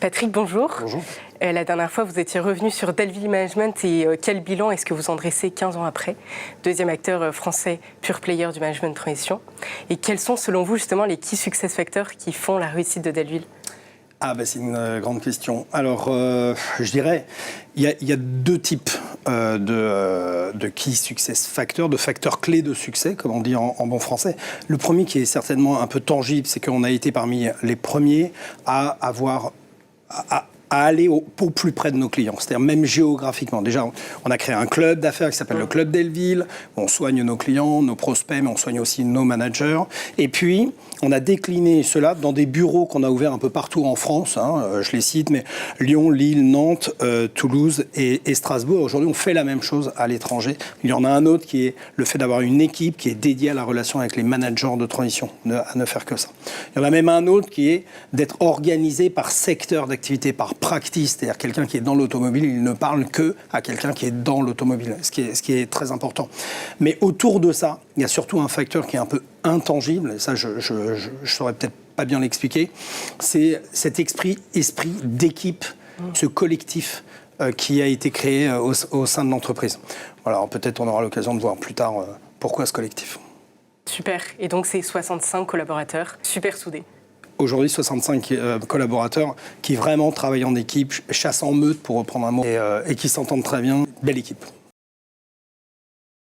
Patrick, bonjour. Bonjour. La dernière fois, vous étiez revenu sur Delville Management et quel bilan est-ce que vous en dressez 15 ans après? Deuxième acteur français pure player du management de transition. Et quels sont, selon vous, justement, les key success factors qui font la réussite de Delville? C'est une grande question. Alors, je dirais, il y a deux types de key success factors, de facteurs clés de succès, comme on dit en bon français. Le premier qui est certainement un peu tangible, c'est qu'on a été parmi les premiers à aller au plus près de nos clients, c'est-à-dire même géographiquement. Déjà, on a créé un club d'affaires qui s'appelle le Club Delville, où on soigne nos clients, nos prospects, mais on soigne aussi nos managers. Et puis, on a décliné cela dans des bureaux qu'on a ouverts un peu partout en France, je les cite, mais Lyon, Lille, Nantes, Toulouse et Strasbourg. Aujourd'hui, on fait la même chose à l'étranger. Il y en a un autre qui est le fait d'avoir une équipe qui est dédiée à la relation avec les managers de transition, à ne faire que ça. Il y en a même un autre qui est d'être organisé par secteur d'activité, par practice, c'est-à-dire quelqu'un qui est dans l'automobile, il ne parle que à quelqu'un qui est dans l'automobile, ce qui est très important. Mais autour de ça, il y a surtout un facteur qui est un peu intangible, et ça je saurais peut-être pas bien l'expliquer, c'est cet esprit d'équipe, ce collectif qui a été créé au sein de l'entreprise. Alors peut-être on aura l'occasion de voir plus tard pourquoi ce collectif. Super, et donc c'est 65 collaborateurs, super soudés. Aujourd'hui, 65 collaborateurs qui vraiment travaillent en équipe, chassent en meute, pour reprendre un mot, et qui s'entendent très bien. Belle équipe.